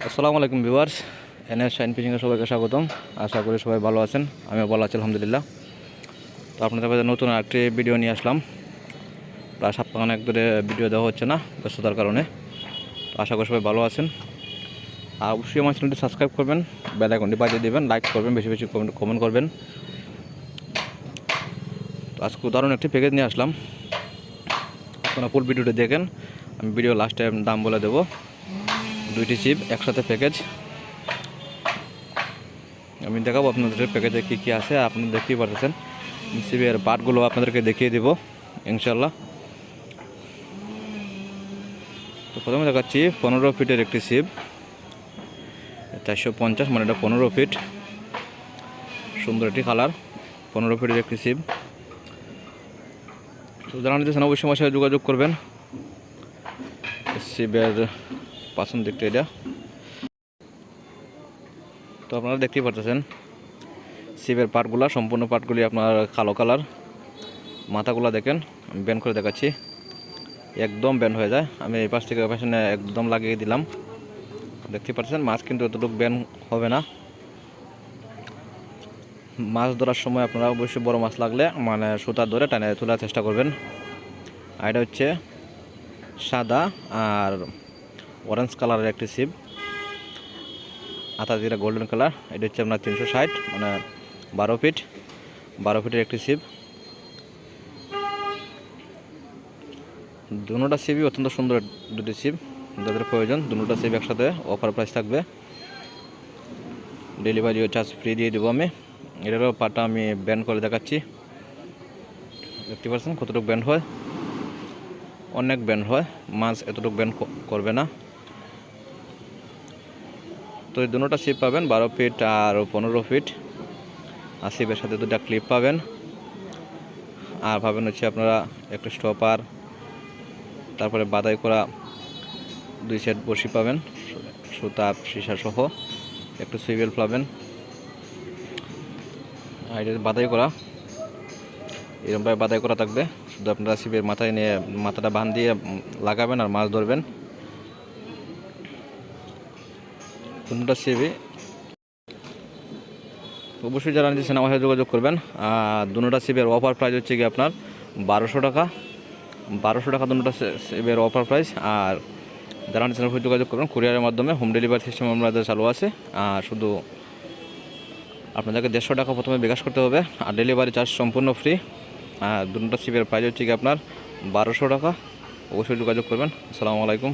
আসসালামু আলাইকুম viewers, NS shine ফিশিংয়ে সবাইকে স্বাগতম। আশা করি সবাই ভালো আছেন, আমিও ভালো আছি আলহামদুলিল্লাহ। তো আপনাদের কাছে নতুন আরেকটি ভিডিও নিয়ে আসলাম। প্রায় সপ্তাহখানেক ধরে ভিডিও দেওয়া হচ্ছে না ব্যস্ততার কারণে। তো আশা করি সবাই ভালো আছেন। আর অবশ্যই আমার চ্যানেলটি সাবস্ক্রাইব করবেন, বেল আইকনটি বাজিয়ে দেবেন, লাইক করবেন, বেশি বেশি কমেন্ট করবেন। তো আজকে উদাহরণ একটি প্যাকেজ নিয়ে আসলাম, আপনারা ফুল ভিডিওটি দেখেন। আমি ভিডিও লাস্টে দাম বলে দেবো। 2টি চিপ একসাথে প্যাকেজ আমি দেখাবো আপনাদের প্যাকেজে কী কী আছে। আপনারা দেখতেই পাচ্ছেন সিপের পার্টগুলো আপনাদেরকে দেখিয়ে দেবো ইনশাল্লাহ। তো প্রথমে দেখাচ্ছি 15 ফিটের একটি সিপ, 450, মানে এটা 15 ফিট। সুন্দর একটি কালার, 15 ফিটের একটি সিপ। তো যারা নিতেছেন অবশ্যই আমার সাথে যোগাযোগ করবেন। সিপের পাশন দিকটা এটা। তো আপনারা দেখতেই পাচ্ছেন সিপের পার্টগুলো, সম্পূর্ণ পার্টগুলি আপনার কালো কালার। মাথাগুলো দেখেন, আমি ব্যান্ড করে দেখাচ্ছি, একদম ব্যান্ড হয়ে যায়। আমি এই পাশ থেকে ওই পাশে একদম লাগিয়ে দিলাম, দেখতে পাচ্ছেন। মাছ কিন্তু এতটুকু ব্যান্ড হবে না। মাছ ধরার সময় আপনারা অবশ্যই বড় মাছ লাগলে মানে সুতা ধরে টানে তোলার চেষ্টা করবেন। আর এটা হচ্ছে সাদা আর অরেঞ্জ কালারের একটি সিপ, আতা জিরা গোল্ডেন কালার। এটা হচ্ছে আপনার 360, মানে 12 ফিট, 12 ফিটের একটি সিপ। দুটোটা সিপই অত্যন্ত সুন্দর দুটি সিপ, যাদের প্রয়োজন দুটোটা সিপ একসাথে অফার প্রাইস থাকবে। ডেলিভারি চার্জ ফ্রি দিয়ে দেবো আমি। এটারও পাটা আমি ব্যান্ড করে দেখাচ্ছি, দেখতে পাচ্ছেন কতটুকু ব্যান্ড হয়। অনেক ব্যান্ড হয়, মাছ এতটুকু ব্যান্ড করবে না। তো এই দুটোটা সিপ পাবেন 12 ফিট আর 15 ফিট। আর সিপের সাথে দুটা ক্লিপ পাবেন। আর পাবেন হচ্ছে আপনারা একটা স্টপার, তারপরে বাদাই করা 2 সেট বড়শি পাবেন, সুতা সীসা সহ একটু সুইবেল পাবেন। আর এটা বাদাই করা, এরকমভাবে বাদাই করা থাকবে। শুধু আপনারা সিপের মাথায় নিয়ে মাথাটা বাঁধ দিয়ে লাগাবেন আর মাছ ধরবেন। কোনটা সিপে অবশ্যই যারা নিচ্ছেন আমার সাথে যোগাযোগ করবেন। আর দুটোটা সিপের অফার প্রাইস হচ্ছে কি আপনার 1200 টাকা। 1200 টাকা দুটোটা সিপের অফার প্রাইস। আর যারা নিচ্ছেন অবশ্যই যোগাযোগ করবেন। কুরিয়ারের মাধ্যমে হোম ডেলিভারি সিস্টেম আমাদের চালু আছে। আর শুধু আপনাদেরকে 150 টাকা প্রথমে বিকাশ করতে হবে, আর ডেলিভারি চার্জ সম্পূর্ণ ফ্রি। আর দুটোটা সিপের প্রাইস হচ্ছে কি আপনার 1200 টাকা। অবশ্যই যোগাযোগ করবেন। আসসালামু আলাইকুম।